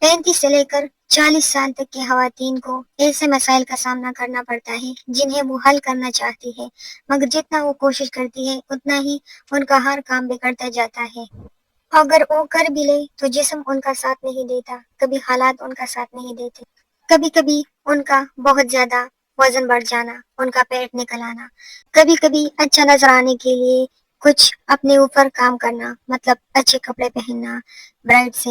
35 سے لے کر 40 سال تک کی خواتین کو ایسے مسائل کا سامنا کرنا پڑتا ہے جنہیں وہ حل کرنا چاہتی ہے، مگر جتنا وہ کوشش کرتی ہے اتنا ہی ان کا ہر کام بگڑتا جاتا ہے۔ اگر وہ کر بھی لے تو جسم ان کا ساتھ نہیں دیتا، کبھی حالات ان کا ساتھ نہیں دیتے، کبھی کبھی ان کا بہت زیادہ وزن بڑھ جانا، ان کا پیٹ نکل آنا، کبھی کبھی اچھا نظر آنے کے لیے کچھ اپنے اوپر کام کرنا، مطلب اچھے کپڑے پہننا، برائٹ سے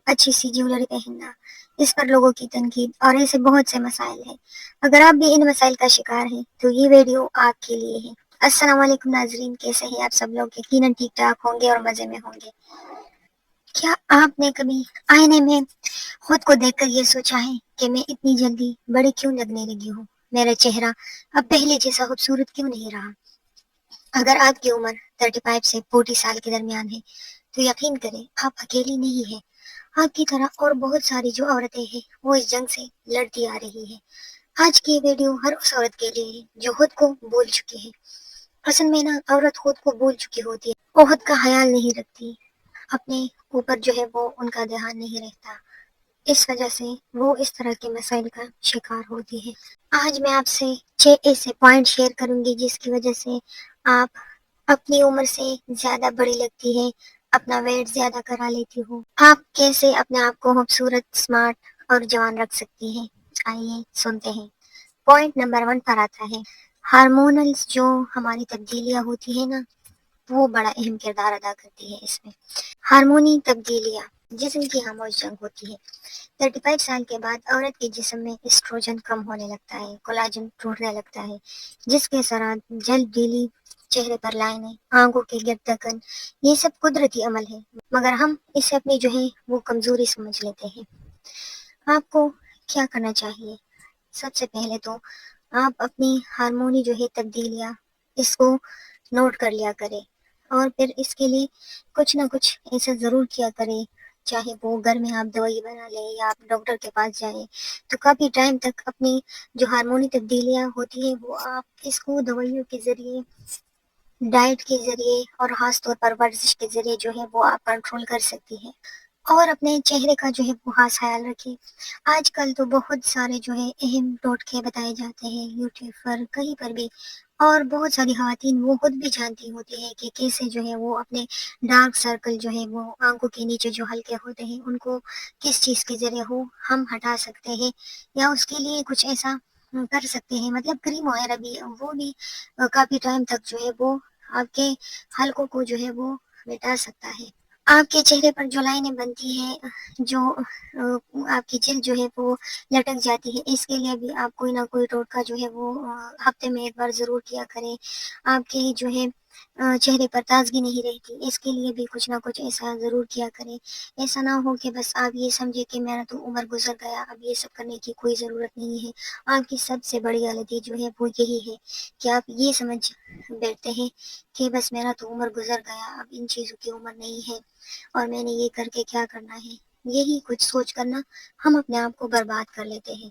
اچھی سی جیولری پہننا، اس پر لوگوں کی تنقید اور ایسے بہت سے مسائل ہیں۔ اگر آپ بھی ان مسائل کا شکار ہیں تو یہ ویڈیو آپ کے لیے ہے۔ السلام علیکم ناظرین، کیسے ہیں آپ سب لوگ؟ یقیناً ٹھیک ٹھاک ہوں گے اور مزے میں ہوں گے۔ کیا آپ نے کبھی آئینے میں خود کو دیکھ کر یہ سوچا ہے کہ میں اتنی جلدی بڑی کیوں لگنے لگی ہوں؟ میرا چہرہ اب پہلے جیسا خوبصورت کیوں نہیں رہا؟ اگر آپ کی عمر 35 سے 40 سال کے درمیان ہے تو یقین کریں آپ اکیلی نہیں ہیں۔ آپ کی طرح اور بہت ساری جو عورتیں ہیں وہ اس جنگ سے لڑتی آ رہی ہیں۔ آج کی ویڈیو ہر اس عورت کے لیے ہے جو خود کو بھول چکی ہے۔ اصل میں نا، عورت خود کو بھول چکی ہوتی ہے، وہ خود کا خیال نہیں رکھتی، اپنے اوپر جو ہے وہ ان کا دھیان نہیں رہتا، اس وجہ سے وہ اس طرح کے مسائل کا شکار ہوتی ہے۔ آج میں آپ سے 6 ایسے پوائنٹ شیئر کروں گی جس کی وجہ سے آپ اپنی عمر سے زیادہ بڑی لگتی ہے، اپنا ویٹ زیادہ کرا لیتی ہو، آپ کیسے اپنے آپ کو خوبصورت، اسمارٹ اور جوان رکھ سکتی ہیں۔ آئیے سنتے ہیں۔ پوائنٹ نمبر 1 پر آتا ہے ہارمونلز، جو ہماری تبدیلیاں ہوتی ہیں نا، وہ بڑا اہم کردار ادا کرتی ہے اس میں۔ ہارمونی تبدیلیاں جسم کی خاموش جنگ ہوتی ہے۔ 35 سال کے بعد عورت کے جسم میں ایسٹروجن کم ہونے لگتا ہے، کولاجن ٹوٹنے لگتا ہے، جس کے اثرات جلد ڈیلی، چہرے پر لائنیں، آنکھوں کے گرد دکن، یہ سب قدرتی عمل ہے، مگر ہم اسے اپنی جو ہے وہ کمزوری سمجھ لیتے ہیں۔ آپ کو کیا کرنا چاہیے؟ سب سے پہلے تو آپ اپنی ہارمونی جو ہے تبدیلیاں، اس کو نوٹ کر لیا کرے، اور پھر اس کے لیے کچھ نہ کچھ ایسا ضرور کیا کرے، چاہے وہ گھر میں آپ دوائی بنا لیں یا آپ ڈاکٹر کے پاس جائیں، تو کافی ٹائم تک اپنی جو ہارمونی تبدیلیاں ہوتی ہیں وہ آپ اس کو دوائیوں کے ذریعے، ڈائٹ کے ذریعے اور خاص طور پر ورزش کے ذریعے جو ہے وہ آپ کنٹرول کر سکتی ہیں۔ اور اپنے چہرے کا جو ہے وہ خاص خیال رکھیں۔ آج کل تو بہت سارے جو ہے اہم ٹوٹکے بتائے جاتے ہیں یوٹیوب پر، کہیں پر بھی، اور بہت ساری خواتین وہ خود بھی جانتی ہوتی ہے کہ کیسے جو ہے وہ اپنے ڈارک سرکل جو ہے وہ آنکھوں کے نیچے جو ہلکے ہوتے ہیں ان کو کس چیز کے ذریعے ہو ہم ہٹا سکتے ہیں، یا اس کے لیے کچھ ایسا کر سکتے ہیں، مطلب کریم وغیرہ بھی، وہ بھی کافی ٹائم تک جو ہے وہ آپ کے حلقوں کو جو ہے وہ مٹا سکتا ہے۔ آپ کے چہرے پر جو لائنیں بنتی ہیں، جو آپ کی جلد جو ہے وہ لٹک جاتی ہے، اس کے لیے بھی آپ کوئی نہ کوئی ٹوٹکا جو ہے وہ ہفتے میں ایک بار ضرور کیا کریں۔ آپ کے جو ہے چہرے پر تازگی نہیں رہتی، اس کے لیے بھی کچھ نہ کچھ ایسا ضرور کیا کریں۔ ایسا نہ ہو کہ بس آپ یہ سمجھے کہ میرا تو عمر گزر گیا، اب یہ سب کرنے کی کوئی ضرورت نہیں ہے۔ آپ کی سب سے بڑی غلطی جو ہے وہ یہی ہے کہ آپ یہ سمجھ بیٹھتے ہیں کہ بس میرا تو عمر گزر گیا، اب ان چیزوں کی عمر نہیں ہے اور میں نے یہ کر کے کیا کرنا ہے، یہی کچھ سوچ کرنا ہم اپنے آپ کو برباد کر لیتے ہیں۔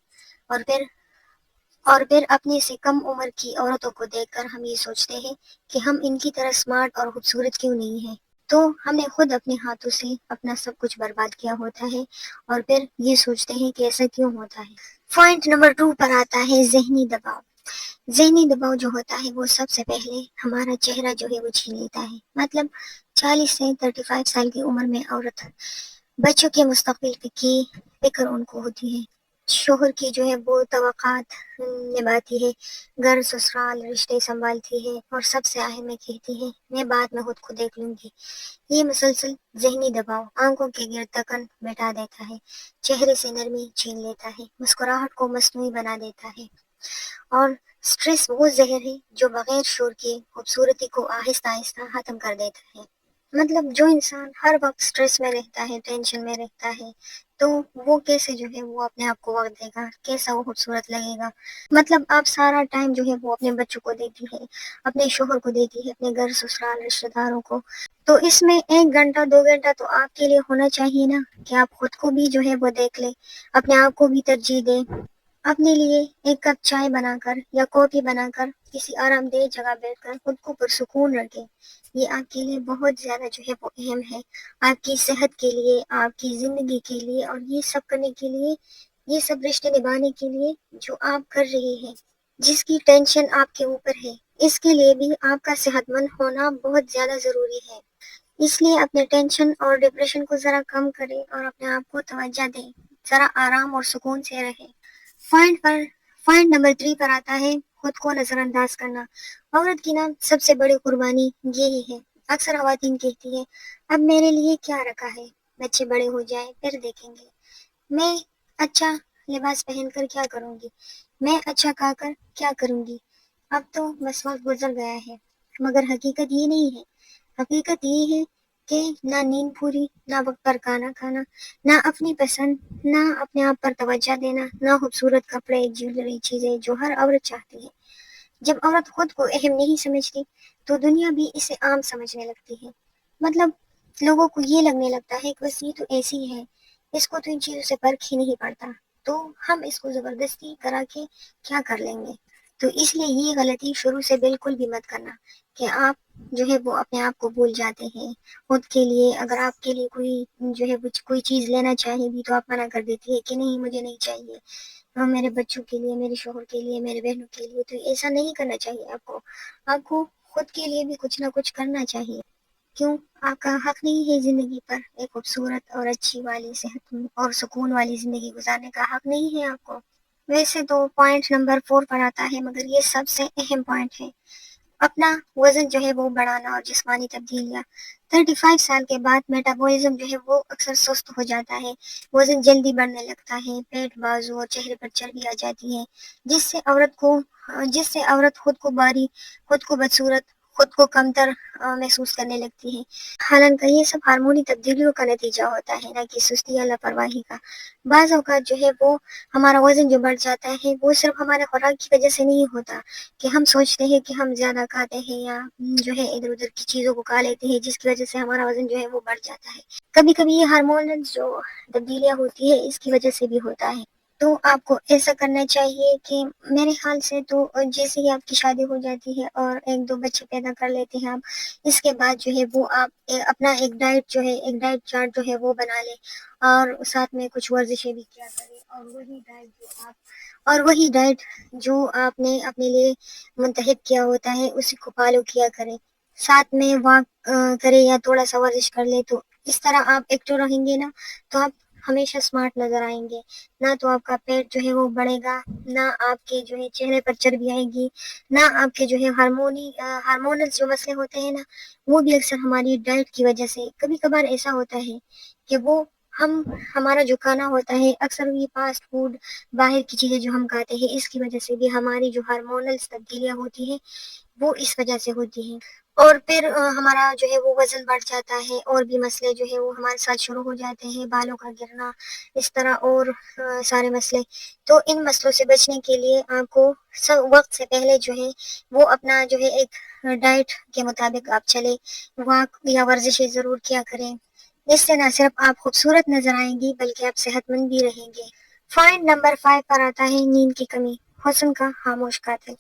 اور پھر اپنے سے کم عمر کی عورتوں کو دیکھ کر ہم یہ سوچتے ہیں کہ ہم ان کی طرح سمارٹ اور خوبصورت کیوں نہیں ہیں، تو ہم نے خود اپنے ہاتھوں سے اپنا سب کچھ برباد کیا ہوتا ہے، اور پھر یہ سوچتے ہیں کہ ایسا کیوں ہوتا ہے۔ پوائنٹ نمبر 2 پر آتا ہے ذہنی دباؤ۔ ذہنی دباؤ جو ہوتا ہے وہ سب سے پہلے ہمارا چہرہ جو ہے وہ چھین لیتا ہے۔ مطلب 40 سے 35 سال کی عمر میں عورت بچوں کے مستقبل کی فکر ان کو ہوتی ہے، شوہر کی جو ہے وہ توقعات نبھاتی ہے، گھر سسرال رشتے سنبھالتی ہے، اور سب سے آخر میں کہتی ہے میں بعد میں خود کو دیکھ لوں گی۔ یہ مسلسل ذہنی دباؤ آنکھوں کے گرد تکن مٹا دیتا ہے، چہرے سے نرمی چھین لیتا ہے، مسکراہٹ کو مصنوعی بنا دیتا ہے، اور سٹریس وہ زہر ہے جو بغیر شور کے خوبصورتی کو آہستہ آہستہ ختم کر دیتا ہے۔ مطلب جو انسان ہر وقت سٹریس میں رہتا ہے، ٹینشن میں رہتا ہے، تو وہ کیسے جو ہے وہ اپنے آپ کو وقت دے گا، کیسا وہ خوبصورت لگے گا؟ مطلب آپ سارا ٹائم جو ہے وہ اپنے بچوں کو دیتی ہے، اپنے شوہر کو دیتی ہے، اپنے گھر سسرال رشتہ داروں کو، تو اس میں 1 گھنٹہ 2 گھنٹہ تو آپ کے لیے ہونا چاہیے نا، کہ آپ خود کو بھی جو ہے وہ دیکھ لیں، اپنے آپ کو بھی ترجیح دیں۔ اپنے لیے ایک کپ چائے بنا کر یا کافی بنا کر کسی آرام دہ جگہ بیٹھ کر خود کو پرسکون رکھیں. یہ آپ کے لیے بہت زیادہ جو ہے وہ اہم ہے، آپ کی صحت کے لیے، آپ کی زندگی کے لیے، اور یہ سب کرنے کے لیے، یہ سب رشتے نبھانے کے لیے جو آپ کر رہی ہیں، جس کی ٹینشن آپ کے اوپر ہے، اس کے لیے بھی آپ کا صحت مند ہونا بہت زیادہ ضروری ہے. اس لیے اپنے ٹینشن اور ڈپریشن کو ذرا کم کریں اور اپنے آپ کو توجہ دیں، ذرا آرام اور سکون سے رہیں. پوائنٹ نمبر 3 پر آتا ہے خود کو نظر انداز کرنا. عورت کی نا سب سے بڑی قربانی یہی ہے. اکثر خواتین کہتی ہیں اب میرے لیے کیا رکھا ہے، بچے بڑے ہو جائیں پھر دیکھیں گے، میں اچھا لباس پہن کر کیا کروں گی، میں اچھا کھا کر کیا کروں گی، اب تو بس وقت گزر گیا ہے. مگر حقیقت یہ نہیں ہے. حقیقت یہ ہے کہ نہ نیند پوری، نہ وقت پر کھانا کھانا، نہ اپنی پسند، نہ اپنے آپ پر توجہ دینا، نہ خوبصورت کپڑے، جیولری، چیزیں جو ہر عورت چاہتی ہے. جب عورت خود کو اہم نہیں سمجھتی تو دنیا بھی اسے عام سمجھنے لگتی ہے. مطلب لوگوں کو یہ لگنے لگتا ہے کہ بس یہ تو ایسی ہی ہے، اس کو تو ان چیزوں سے فرق ہی نہیں پڑتا، تو ہم اس کو زبردستی کرا کے کیا کر لیں گے. تو اس لیے یہ غلطی شروع سے بالکل بھی مت کرنا کہ آپ جو ہے وہ اپنے آپ کو بھول جاتے ہیں. خود کے لیے اگر آپ کے لیے کوئی جو ہے کوئی چیز لینا چاہے بھی تو آپ منع کر دیتی ہے کہ نہیں مجھے نہیں چاہیے، میرے بچوں کے لیے، میرے شوہر کے لیے، میرے بہنوں کے لیے. تو ایسا نہیں کرنا چاہیے. آپ کو خود کے لیے بھی کچھ نہ کچھ کرنا چاہیے. کیوں؟ آپ کا حق نہیں ہے زندگی پر ایک خوبصورت اور اچھی والی صحت اور سکون والی زندگی گزارنے کا حق نہیں ہے آپ کو؟ ویسے تو پوائنٹ نمبر 4 پر آتا ہے مگر یہ سب سے اہم پوائنٹ ہے، اپنا وزن جو ہے وہ بڑھانا اور جسمانی تبدیلیاں. 35 سال کے بعد میٹابولزم جو ہے وہ اکثر سست ہو جاتا ہے، وزن جلدی بڑھنے لگتا ہے، پیٹ، بازو اور چہرے پر چربی آ جاتی ہے، جس سے عورت خود کو باری، خود کو بدصورت، خود کو کمتر محسوس کرنے لگتی ہے. حالانکہ یہ سب ہارمونی تبدیلیوں کا نتیجہ ہوتا ہے، نہ کہ سستی یا لاپرواہی کا. بعض اوقات جو ہے وہ ہمارا وزن جو بڑھ جاتا ہے وہ صرف ہمارے خوراک کی وجہ سے نہیں ہوتا کہ ہم سوچتے ہیں کہ ہم زیادہ کھاتے ہیں یا جو ہے ادھر ادھر کی چیزوں کو کھا لیتے ہیں جس کی وجہ سے ہمارا وزن جو ہے وہ بڑھ جاتا ہے. کبھی کبھی یہ ہارمونل جو تبدیلیاں ہوتی ہے اس کی وجہ سے بھی ہوتا ہے. تو آپ کو ایسا کرنا چاہیے کہ میرے خیال سے تو جیسے ہی آپ کی شادی ہو جاتی ہے اور 1-2 بچے پیدا کر لیتے ہیں آپ، اس کے بعد جو ہے وہ آپ اپنا ایک ڈائٹ چارٹ جو ہے وہ بنا لیں اور ساتھ میں کچھ ورزشیں بھی کیا کریں، اور وہی ڈائٹ جو آپ نے اپنے لیے منتخب کیا ہوتا ہے اسی کو فالو کیا کریں. ساتھ میں واک کرے یا تھوڑا سا ورزش کر لے، تو اس طرح آپ ایکٹو رہیں گے نا تو آپ ہمیشہ اسمارٹ نظر آئیں گے. نہ تو آپ کا پیٹ جو ہے وہ بڑھے گا، نہ آپ کے جو ہے چہرے پر چربی آئے گی، نہ آپ کے جو ہے ہارمونل جو مسئلے ہوتے ہیں نا وہ بھی اکثر ہماری ڈائٹ کی وجہ سے. کبھی کبھار ایسا ہوتا ہے کہ وہ ہمارا جو کھانا ہوتا ہے اکثر یہ فاسٹ فوڈ، باہر کی چیزیں جو ہم کھاتے ہیں اس کی وجہ سے بھی ہماری جو ہارمونل تبدیلیاں ہوتی ہیں وہ اس وجہ سے ہوتی ہیں. اور پھر ہمارا جو ہے وہ وزن بڑھ جاتا ہے اور بھی مسئلے جو ہے وہ ہمارے ساتھ شروع ہو جاتے ہیں، بالوں کا گرنا، اس طرح اور سارے مسئلے. تو ان مسئلوں سے بچنے کے لیے آپ کو وقت سے پہلے جو ہے وہ اپنا جو ہے ایک ڈائٹ کے مطابق آپ چلے، واک یا ورزشیں ضرور کیا کریں. اس سے نہ صرف آپ خوبصورت نظر آئیں گی بلکہ آپ صحت مند بھی رہیں گے. پوائنٹ نمبر 5 پر آتا ہے نیند کی کمی، حسن کا خاموش قاتل.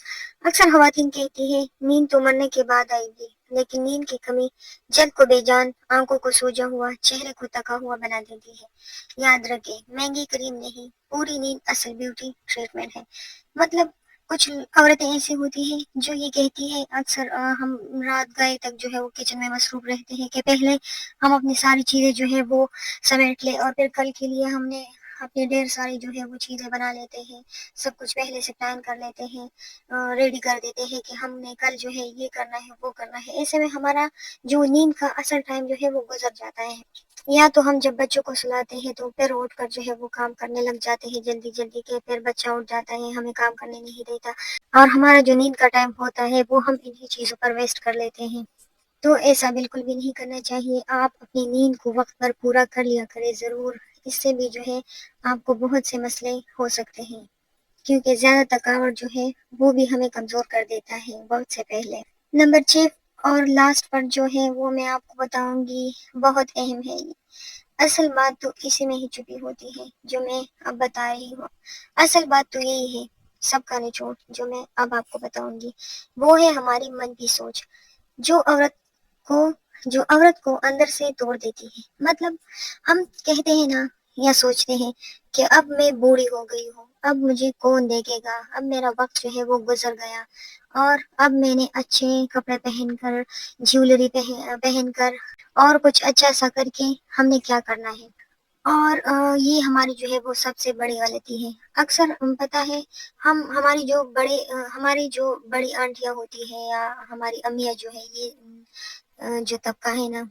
اکثر خواتین کہتی ہے نیند تو مرنے کے بعد آئے گی، لیکن نیند کی کمی جلد کو بے جان، آنکھوں کو سوجا ہوا، چہرے کو تکا ہوا بنا دیتی ہے. یاد رکھے مہنگی کریم نہیں، پوری نیند اصل بیوٹی ٹریٹمنٹ ہے. مطلب کچھ عورتیں ایسی ہوتی ہیں جو یہ کہتی ہے اکثر ہم رات گئے تک جو ہے وہ کچن میں مصروف رہتے ہیں کہ پہلے ہم اپنی ساری چیزیں جو ہے وہ سمیٹ لے اور پھر کل کے لیے ہم نے اپنے ڈھیر ساری جو ہے وہ چیزیں بنا لیتے ہیں، سب کچھ پہلے سے پلان کر لیتے ہیں، ریڈی کر دیتے ہیں کہ ہم نے کل جو ہے یہ کرنا ہے وہ کرنا ہے. ایسے میں ہمارا جو نیند کا اصل ٹائم جو ہے وہ گزر جاتا ہے. یا تو ہم جب بچوں کو سلاتے ہیں تو پھر اٹھ کر جو ہے وہ کام کرنے لگ جاتے ہیں جلدی جلدی کے، پھر بچہ اٹھ جاتا ہے ہمیں کام کرنے نہیں دیتا اور ہمارا جو نیند کا ٹائم ہوتا ہے وہ ہم انہی چیزوں پر ویسٹ کر لیتے ہیں. تو ایسا بالکل بھی نہیں کرنا چاہیے. آپ اپنی نیند کو وقت پر پورا کر لیا کریں ضرور. اس سے بھی جو ہے آپ کو بہت سے مسئلے ہو سکتے ہیں کیونکہ زیادہ تھکاوٹ جو ہے وہ بھی ہمیں کمزور کر دیتا ہے وقت سے پہلے. نمبر 6 اور لاسٹ پر جو ہے وہ میں آپ کو بتاؤں گی، بہت اہم ہے یہ. اصل بات تو اسی میں ہی چھپی ہوتی ہے جو میں اب بتا رہی ہوں۔ اصل بات تو یہی ہے، سب کا نچوڑ جو میں اب آپ کو بتاؤں گی وہ ہے ہماری من کی سوچ، جو عورت کو جو عورت کو اندر سے توڑ دیتی ہے۔ مطلب ہم کہتے ہیں نا یا سوچتے ہیں کہ اب میں بوڑھی ہو گئی ہوں، اب مجھے کون دیکھے گا، اب میرا وقت جو ہے وہ گزر گیا، اور اب میں نے اچھے کپڑے پہن کر، جیولری پہن کر اور کچھ اچھا سا کر کے ہم نے کیا کرنا ہے۔ اور یہ ہماری جو ہے وہ سب سے بڑی غلطی ہے۔ اکثر پتہ ہے ہماری جو بڑی آنٹیاں ہوتی ہیں یا ہماری امیاں جو ہے، یہ جو طبقہ ہے نا،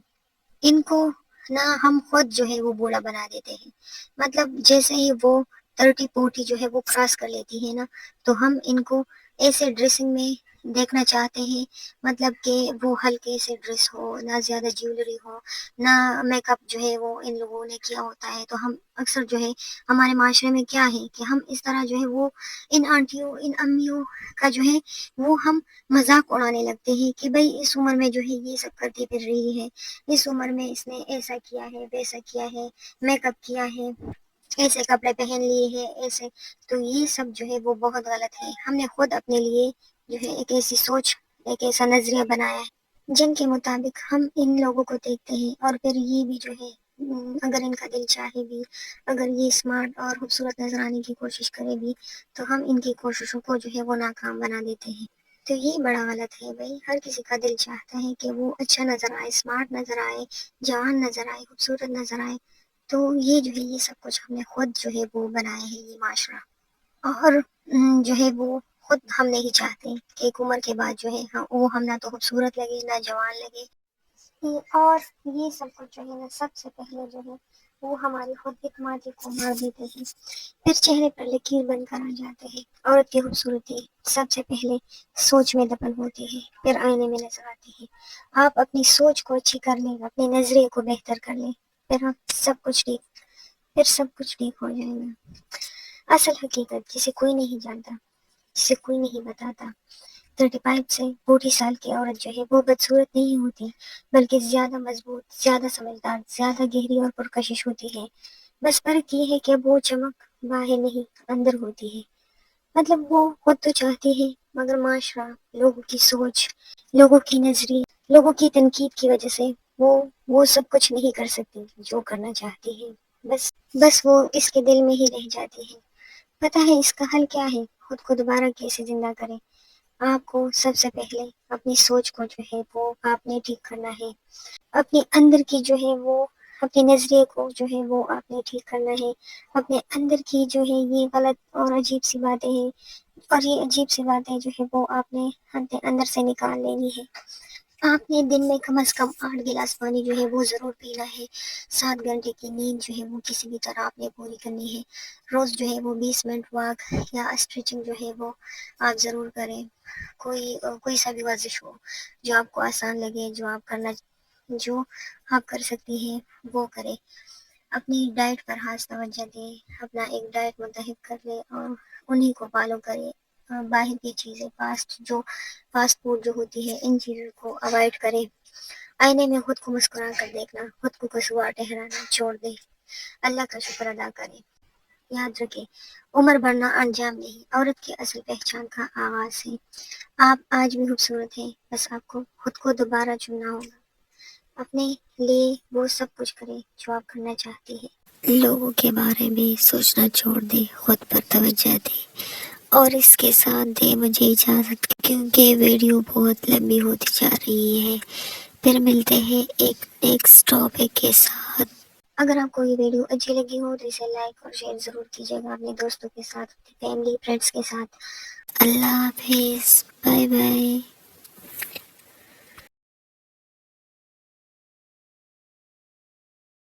ان کو نہ ہم خود جو ہے وہ بوڑھا بنا دیتے ہیں۔ مطلب جیسے ہی وہ 30-40 جو ہے وہ کراس کر لیتی ہے نا، تو ہم ان کو ایسے ڈریسنگ میں دیکھنا چاہتے ہیں، مطلب کہ وہ ہلکے سے ڈریس ہو، نہ زیادہ جیولری ہو، نہ میک اپ جو ہے وہ ان لوگوں نے کیا ہوتا ہے۔ تو ہم اکثر جو ہے ہمارے معاشرے میں کیا ہے کہ ہم اس طرح جو ہے وہ ان آنٹیوں، ان امیوں کا جو ہے وہ ہم مذاق اڑانے لگتے ہیں کہ بھئی اس عمر میں جو ہے یہ سب کرتی پھر رہی ہے، اس عمر میں اس نے ایسا کیا ہے، ویسا کیا ہے، میک اپ کیا ہے، ایسے کپڑے پہن لیے ہیں، ایسے۔ تو یہ سب جو ہے وہ بہت غلط ہے۔ ہم نے خود اپنے لیے جو ہے ایک ایسی سوچ، ایک ایسا نظریہ بنایا ہے جن کے مطابق ہم ان لوگوں کو دیکھتے ہیں، اور پھر یہ بھی جو ہے اگر ان کا دل چاہے بھی، اگر یہ اسمارٹ اور خوبصورت نظر آنے کی کوشش کرے بھی، تو ہم ان کی کوششوں کو جو ہے وہ ناکام بنا دیتے ہیں۔ تو یہ بڑا غلط ہے بھائی، ہر کسی کا دل چاہتا ہے کہ وہ اچھا نظر آئے، اسمارٹ نظر آئے، جوان نظر آئے، خوبصورت نظر آئے۔ تو یہ جو ہے یہ سب کچھ ہم نے خود جو ہے وہ بنایا ہے، یہ معاشرہ۔ اور جو ہے وہ خود ہم نہیں چاہتے کہ ایک عمر کے بعد جو ہے وہ ہم نہ تو خوبصورت لگے، نہ جوان لگے۔ اور یہ سب کچھ جو ہے نا، سب سے پہلے جو ہے وہ ہماری خود اعتمادی کو مار دیتے ہیں، پھر چہرے پر لکیر بن کر آ جاتے ہیں۔ عورت کی خوبصورتی سب سے پہلے سوچ میں دفن ہوتی ہے، پھر آئینے میں نظر آتی ہے۔ آپ اپنی سوچ کو اچھی کر لیں، اپنے نظریے کو بہتر کر لیں، پھر سب کچھ ٹھیک ہو جائے گا۔ اصل حقیقت جسے کوئی نہیں جانتا، جسے کوئی نہیں بتاتا، 35 سے 40 سال کی عورت جو ہے وہ بدصورت نہیں ہوتی، بلکہ زیادہ مضبوط، زیادہ سمجھدار، زیادہ گہری اور پرکشش ہوتی ہے۔ بس فرق یہ ہے کہ وہ چمک باہر نہیں اندر ہوتی ہے۔ مطلب وہ خود تو چاہتی ہے، مگر معاشرہ، لوگوں کی سوچ، لوگوں کی نظری، لوگوں کی تنقید کی وجہ سے وہ سب کچھ نہیں کر سکتی جو کرنا چاہتی ہے۔ بس وہ اس کے دل میں ہی رہ جاتی ہے۔ پتہ ہے اس کا حل کیا ہے؟ خود کو دوبارہ کیسے زندہ کریں؟ آپ کو سب سے پہلے اپنی سوچ کو جو ہے وہ آپ نے ٹھیک کرنا ہے، اپنے اندر کی جو ہے وہ اپنے نظریے کو جو ہے وہ آپ نے ٹھیک کرنا ہے، اپنے اندر کی جو ہے یہ غلط اور عجیب سی باتیں ہیں، اور یہ عجیب سی باتیں جو ہے وہ آپ نے اپنے اندر سے نکال لینی ہے۔ آپ نے دن میں کم از کم 8 گلاس پانی جو ہے وہ ضرور پینا ہے، 7 گھنٹے کی نیند جو ہے وہ کسی بھی طرح آپ نے پوری کرنی ہے، روز جو ہے وہ 20 منٹ واک یا اسٹریچنگ جو ہے وہ آپ ضرور کریں۔ کوئی سا بھی ورزش ہو جو آپ کو آسان لگے، جو آپ کر سکتی ہیں وہ کریں۔ اپنی ڈائٹ پر خاص توجہ دیں، اپنا ایک ڈائٹ منتخب کر لیں اور انہی کو فالو کریں۔ باہر کی چیزیں، فاسٹ فوڈ جو ہوتی ہے، ان چیزوں کو اوائڈ کریں۔ آئینے میں خود کو مسکرا کر دیکھنا، خود کو قصور ٹھہرانا چھوڑ دیں، اللہ کا شکر ادا کریں۔ یاد رکھیں، عمر بڑھنا انجام نہیں، عورت کی اصل پہچان کا آغاز ہے۔ آپ آج بھی خوبصورت ہیں، بس آپ کو خود کو دوبارہ چننا ہوگا۔ اپنے لیے وہ سب کچھ کریں جو آپ کرنا چاہتی ہیں۔ لوگوں کے بارے میں سوچنا چھوڑ دیں، خود پر توجہ دیں۔ اور اس کے ساتھ دیں مجھے اجازت، کیونکہ ویڈیو بہت لمبی ہوتی جا رہی ہے۔ پھر ملتے ہیں ایک نیکسٹ ٹاپک کے ساتھ۔ اگر آپ کو یہ ویڈیو اچھی لگی ہو تو اسے لائک اور شیئر ضرور کیجیے گا اپنے دوستوں کے ساتھ، اپنی فیملی، فرینڈس کے ساتھ۔ اللہ حافظ، بائے بائے۔